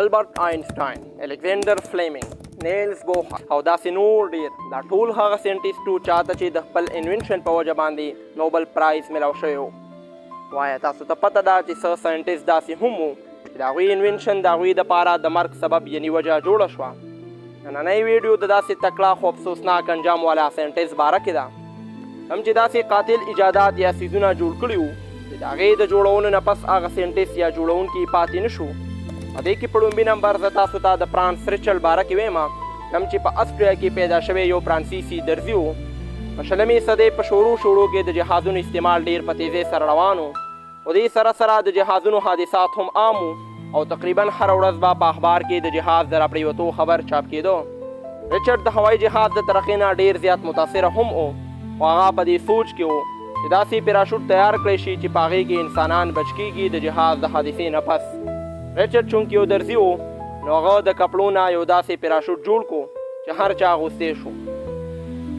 البرټ آینسټاین، الکسندر فلیمنګ، نیلز بوهر او داسې نور ډیر دا ټول هغه ساینټیسټو چاته چې د خپل انوینشن په وجه باندې نوبل پرایز ملاو شوی و. وایه تاسو ته پته ده چې څه ساینټیسټ داسې هم وو چې د هغوی انوینشن د هغوی دپاره د مرګ سبب یعنې وجه جوړه شوه. نننۍ ویډیو د داسې تکړه خو افسوسناک انجام والا ساینټیسټ باره کې ده هم چې داسې قاتل ایجادات یا څیزونه جوړ کړي وو چې د هغې د جوړونو نه پس هغه ساینټیسټ یا جوړونکي پاتې نه شو. په دې کې په لومبي نمبر زه تاسو ته د فرانس ریچل باره کې ویم کوم چې په اسټریا کې پیدا شوی یو فرانسیسي درزي و. په شلمې صدۍ په شروع کې د جهازونو استعمال ډېر په تیزۍ سره روان و. خو دې سره سره د جهازونو حادثات هم عام و او تقریبا هره ورځ به په اخبار کې د جهاز د راپرېوتو خبر چاپ کېده. ریچارډ د هوایي جهاز د ترقۍ نه ډېر زیات متاثره هم و خو هغه په دې سوچ کې و چې داسې پیراشوټ تیار کړی شي چې په هغې کې انسانان بچ کېږي د جهاز د حادثې نه پس. ریچارډ چونکې یو درزي و نو هغه د کپړو نه یو داسې پیراشوټ جوړ کړو چې هر چا اغوستی شو.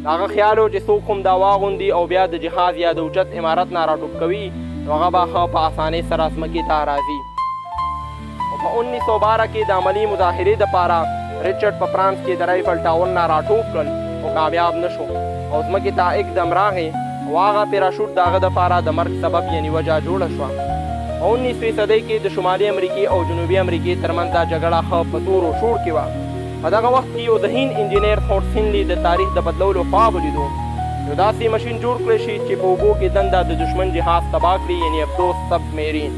د هغه خیال و چې څوک هم دا واغوندي او بیا د جهاز یا د اوچت عمارت نه راټوپ کوي نو هغه به ښه په اسانۍ سره ځمکې ته راځي. او په 1912 کې د عملي مظاهرې دپاره ریچارډ په فرانس کې د رایفل ټاور نه راټوپ کړل خو کامیاب نه شو او ځمکې ته اکدم راغی او هغه پیراشوټ د هغه دپاره د مرګ سبب یعنې وجه جوړه شوه. په 19 صدۍ کې د شمالي امریکې او جنوبي امریکې ترمنځ دا جګړه ښه په تور و شوړ کې وه. په دغه وخت کې یو ذهین انجینر فورټ هینلي د تاریخ د بدلولو خواب ولیدو یو داسې مشین جوړ کړی شي چې په اوبو کې دنده د دشمن جهاز تباه کړي یعنې ابدوز سب میرین.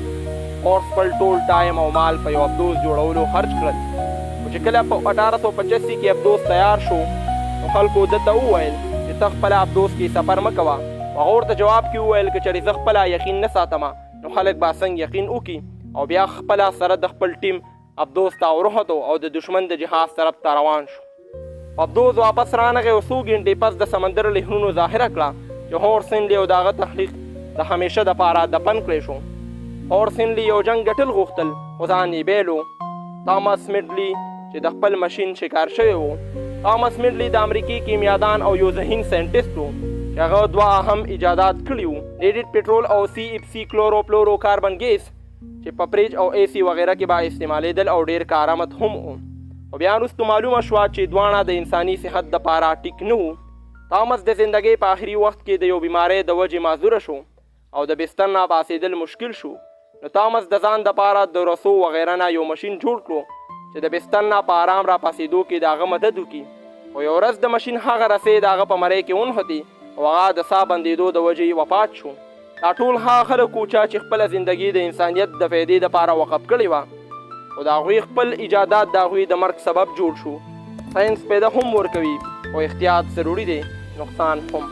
فورس خپل ټول ټایم او مال په یو ابدوز جوړولو خرج کړل. خو چې کله په 1885 کې ابدوز تیار شو نو خلکو ده ته وویل چې ته خپله ابدوز کې سفر مه کوه. هغه ورته جواب کې وویل که چېرې زه خپله یقین نه ساتمه نو خلک به څنګه یقین وکړي او بیا خپله سره د خپل ټیم ابدوز ته ورهتو او د دشمن د جهاز طرف ته روان شو. ابدوز واپس رانغی او څو ګنټې پس د سمندر لهرونو ظاهره کړه چې هورس هینلي او د هغه تخلیق د همیشه دپاره دفن کړی شو. هورس هینلي یو جنګ ګټل غوښتل خو ځان یې بیلو. تامس میډلي چې د خپل مشین شکار شوی و. تامس میډلي د امریکې کیمیادان او یو ذهین ساینټیسټ و چې هغه دوه اهم ایجادات کړي وو لیډډ پټرول او CFC کلوروفلورو کاربن ګیس چې په فریج او AC وغیره کې به استعمالیدل او ډېر کارآمد هم وو. خو بیا وروسته معلومه شوه چې دواړه د انساني صحت دپاره ټیک نه وو. تامس د زندګۍ په آخري وخت کې د یو بیمارۍ د وجې معذوره شو او د بستر نه پاڅېدل مشکل شو. نو تامس د ځان دپاره د رسو وغیره نه یو مشین جوړ کړو چې د بستر نه په آرام را پاڅېدو کې د هغه مدد وکړي. خو یو ورځ د مشین هغه رسۍ د هغه په مرۍ کې ونښتې او هغه د ساه بندېدو د وجې وفات شو. دا ټول هغه خلک وو چا چې خپله زندګي د انسانیت د فایدې دپاره وقف کړې وه خو د هغوی خپل ایجادات د هغوی د مرګ سبب جوړ شو. ساینس پیدا هم ورکوي خو احتیاط ضروري دی، نقصان هم.